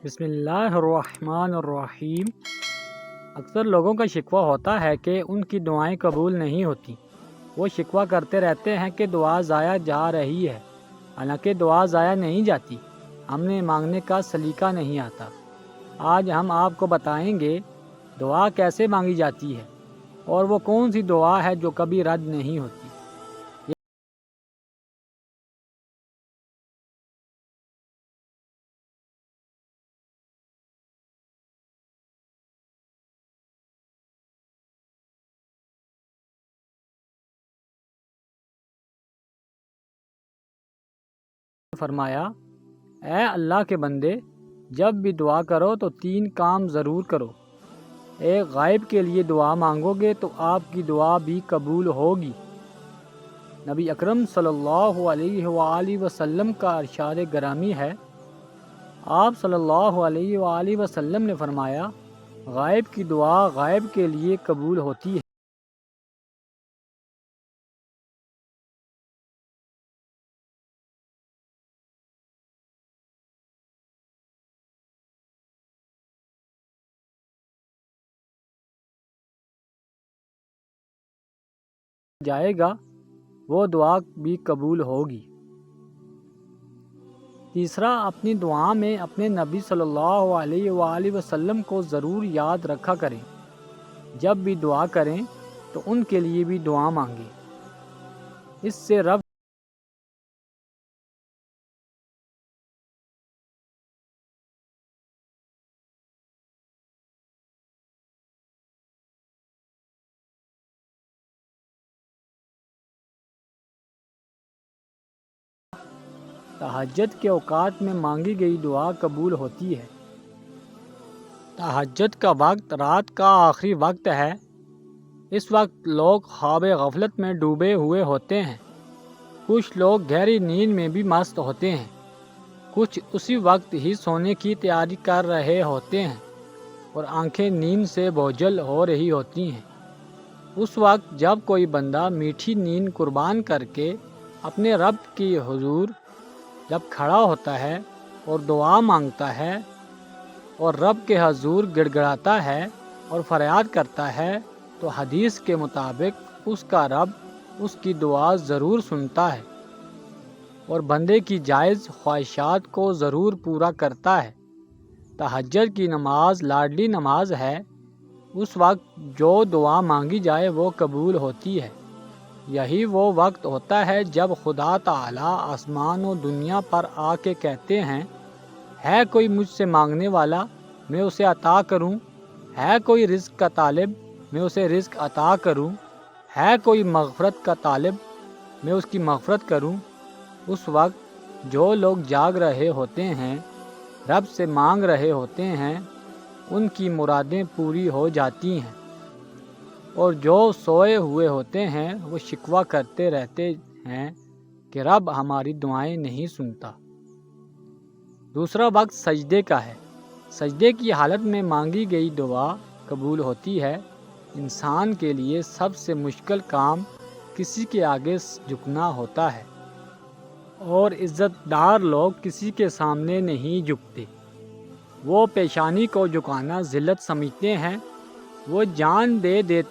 بسم اللہ الرحمن الرحیم۔ اکثر لوگوں کا شکوہ ہوتا ہے کہ ان کی دعائیں قبول نہیں ہوتی۔ وہ شکوہ کرتے رہتے ہیں کہ دعا ضائع جا رہی ہے، حالانکہ دعا ضائع نہیں جاتی، ہمیں مانگنے کا سلیقہ نہیں آتا۔ آج ہم آپ کو بتائیں گے دعا کیسے مانگی جاتی ہے اور وہ کون سی دعا ہے جو کبھی رد نہیں ہوتی۔ فرمایا، اے اللہ کے بندے، جب بھی دعا کرو تو 3 کام ضرور کرو۔ ایک غائب کے لیے دعا مانگو گے تو آپ کی دعا بھی قبول ہوگی۔ نبی اکرم صلی اللہ علیہ وآلہ وسلم کا ارشاد گرامی ہے، آپ صلی اللہ علیہ وآلہ وسلم نے فرمایا، غائب کی دعا غائب کے لیے قبول ہوتی ہے۔ جائے گا وہ دعا بھی قبول ہوگی۔ تیسرا، اپنی دعا میں اپنے نبی صلی اللہ علیہ وآلہ وسلم کو ضرور یاد رکھا کریں۔ جب بھی دعا کریں تو ان کے لیے بھی دعا مانگیں۔ اس سے رب تہجد کے اوقات میں مانگی گئی دعا قبول ہوتی ہے۔ تہجد کا وقت رات کا آخری وقت ہے۔ اس وقت لوگ خواب غفلت میں ڈوبے ہوئے ہوتے ہیں۔ کچھ لوگ گہری نیند میں بھی مست ہوتے ہیں۔ کچھ اسی وقت ہی سونے کی تیاری کر رہے ہوتے ہیں اور آنکھیں نیند سے بوجھل ہو رہی ہوتی ہیں۔ اس وقت جب کوئی بندہ میٹھی نیند قربان کر کے اپنے رب کی حضور جب کھڑا ہوتا ہے اور دعا مانگتا ہے اور رب کے حضور گڑ گڑاتا ہے اور فریاد کرتا ہے تو حدیث کے مطابق اس کا رب اس کی دعا ضرور سنتا ہے اور بندے کی جائز خواہشات کو ضرور پورا کرتا ہے۔ تہجد کی نماز لاڈلی نماز ہے۔ اس وقت جو دعا مانگی جائے وہ قبول ہوتی ہے۔ یہی وہ وقت ہوتا ہے جب خدا تعالیٰ آسمان و دنیا پر آ کے کہتے ہیں، ہے کوئی مجھ سے مانگنے والا میں اسے عطا کروں، ہے کوئی رزق کا طالب میں اسے رزق عطا کروں، ہے کوئی مغفرت کا طالب میں اس کی مغفرت کروں۔ اس وقت جو لوگ جاگ رہے ہوتے ہیں، رب سے مانگ رہے ہوتے ہیں، ان کی مرادیں پوری ہو جاتی ہیں، اور جو سوئے ہوئے ہوتے ہیں وہ شکوہ کرتے رہتے ہیں کہ رب ہماری دعائیں نہیں سنتا۔ دوسرا وقت سجدے کا ہے۔ سجدے کی حالت میں مانگی گئی دعا قبول ہوتی ہے۔ انسان کے لیے سب سے مشکل کام کسی کے آگے جھکنا ہوتا ہے، اور عزت دار لوگ کسی کے سامنے نہیں جھکتے۔ وہ پیشانی کو جھکانا ذلت سمجھتے ہیں۔ وہ جان دے دیتے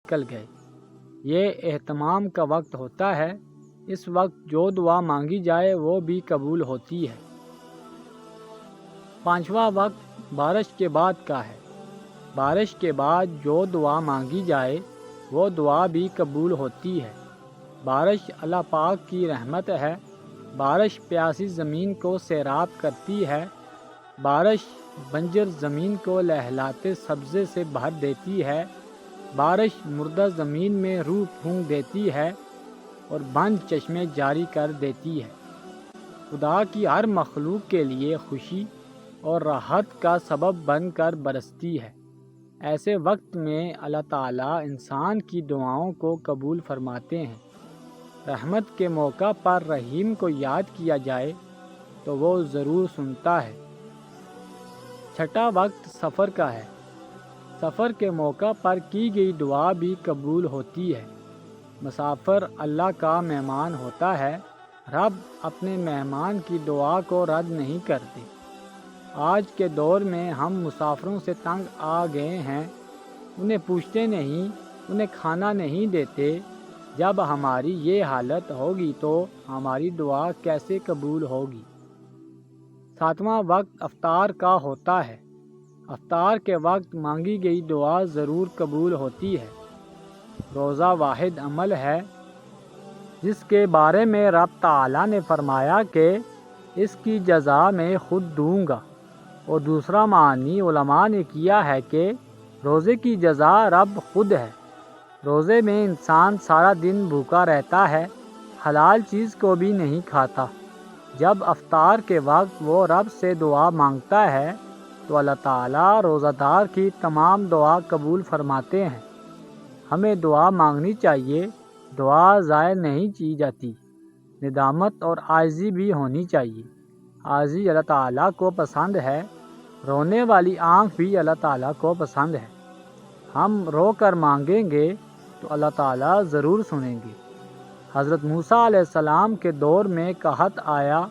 نکل گئے۔ یہ اہتمام کا وقت ہوتا ہے، اس وقت جو دعا مانگی جائے وہ بھی قبول ہوتی ہے۔ پانچواں وقت بارش کے بعد کا ہے۔ بارش کے بعد جو دعا مانگی جائے وہ دعا بھی قبول ہوتی ہے۔ بارش اللہ پاک کی رحمت ہے۔ بارش پیاسی زمین کو سیراب کرتی ہے۔ بارش بنجر زمین کو لہلاتے سبزے سے بھر دیتی ہے۔ بارش مردہ زمین میں روح پھونک دیتی ہے اور بند چشمے جاری کر دیتی ہے۔ خدا کی ہر مخلوق کے لیے خوشی اور راحت کا سبب بن کر برستی ہے۔ ایسے وقت میں اللہ تعالیٰ انسان کی دعاؤں کو قبول فرماتے ہیں۔ رحمت کے موقع پر رحیم کو یاد کیا جائے تو وہ ضرور سنتا ہے۔ چھٹا وقت سفر کا ہے۔ سفر کے موقع پر کی گئی دعا بھی قبول ہوتی ہے۔ مسافر اللہ کا مہمان ہوتا ہے۔ رب اپنے مہمان کی دعا کو رد نہیں کرتے۔ آج کے دور میں ہم مسافروں سے تنگ آ گئے ہیں، انہیں پوچھتے نہیں، انہیں کھانا نہیں دیتے۔ جب ہماری یہ حالت ہوگی تو ہماری دعا کیسے قبول ہوگی؟ ساتواں وقت افطار کا ہوتا ہے۔ افطار کے وقت مانگی گئی دعا ضرور قبول ہوتی ہے۔ روزہ واحد عمل ہے جس کے بارے میں رب تعالیٰ نے فرمایا کہ اس کی جزا میں خود دوں گا، اور دوسرا معنی علماء نے کیا ہے کہ روزے کی جزا رب خود ہے۔ روزے میں انسان سارا دن بھوکا رہتا ہے، حلال چیز کو بھی نہیں کھاتا۔ جب افطار کے وقت وہ رب سے دعا مانگتا ہے تو اللہ تعالیٰ روزہ دار کی تمام دعا قبول فرماتے ہیں۔ ہمیں دعا مانگنی چاہیے، دعا ضائع نہیں کی جاتی۔ ندامت اور عاجزی بھی ہونی چاہیے۔ عاجزی اللہ تعالیٰ کو پسند ہے، رونے والی آنکھ بھی اللہ تعالیٰ کو پسند ہے۔ ہم رو کر مانگیں گے تو اللہ تعالیٰ ضرور سنیں گے۔ حضرت موسیٰ علیہ السلام کے دور میں قحط آیا،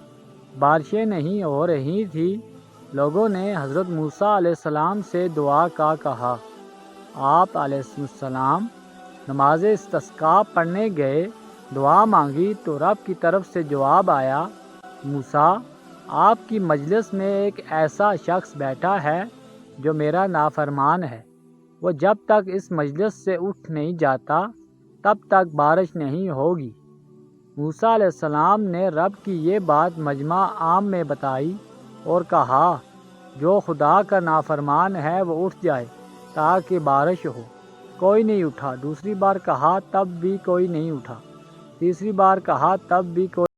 بارشیں نہیں ہو رہی تھی۔ لوگوں نے حضرت موسیٰ علیہ السلام سے دعا کا کہا۔ آپ علیہ السلام نماز استسقاء پڑھنے گئے، دعا مانگی تو رب کی طرف سے جواب آیا، موسیٰ، آپ کی مجلس میں ایک ایسا شخص بیٹھا ہے جو میرا نافرمان ہے۔ وہ جب تک اس مجلس سے اٹھ نہیں جاتا تب تک بارش نہیں ہوگی۔ موسیٰ علیہ السلام نے رب کی یہ بات مجمع عام میں بتائی اور کہا، جو خدا کا نافرمان ہے وہ اٹھ جائے تاکہ بارش ہو۔ کوئی نہیں اٹھا۔ دوسری بار کہا تب بھی کوئی نہیں اٹھا۔ تیسری بار کہا تب بھی کوئی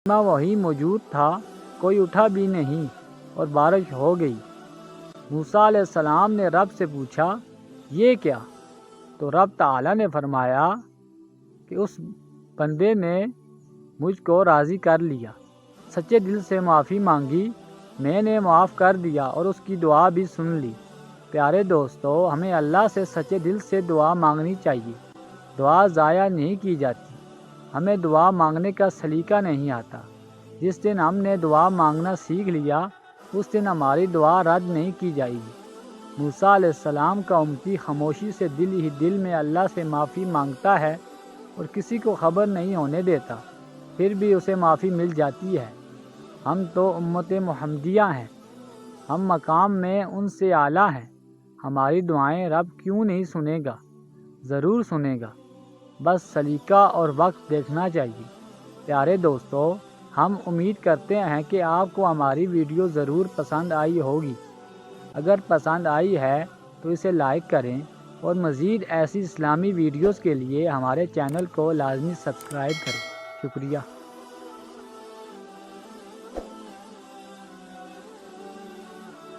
وہی موجود تھا، کوئی اٹھا بھی نہیں اور بارش ہو گئی۔ موسیٰ علیہ السلام نے رب سے پوچھا، یہ کیا؟ تو رب تعالیٰ نے فرمایا کہ اس بندے نے مجھ کو راضی کر لیا، سچے دل سے معافی مانگی، میں نے معاف کر دیا اور اس کی دعا بھی سن لی۔ پیارے دوستو، ہمیں اللہ سے سچے دل سے دعا مانگنی چاہیے۔ دعا ضائع نہیں کی جاتی۔ ہمیں دعا مانگنے کا سلیقہ نہیں آتا۔ جس دن ہم نے دعا مانگنا سیکھ لیا اس دن ہماری دعا رد نہیں کی جائے گی۔ موسیٰ علیہ السلام کا امتی خاموشی سے دل ہی دل میں اللہ سے معافی مانگتا ہے اور کسی کو خبر نہیں ہونے دیتا، پھر بھی اسے معافی مل جاتی ہے۔ ہم تو امت محمدیہ ہیں، ہم مقام میں ان سے اعلیٰ ہیں۔ ہماری دعائیں رب کیوں نہیں سنے گا؟ ضرور سنے گا، بس سلیقہ اور وقت دیکھنا چاہیے۔ پیارے دوستو، ہم امید کرتے ہیں کہ آپ کو ہماری ویڈیو ضرور پسند آئی ہوگی۔ اگر پسند آئی ہے تو اسے لائک کریں اور مزید ایسی اسلامی ویڈیوز کے لیے ہمارے چینل کو لازمی سبسکرائب کریں۔ شکریہ۔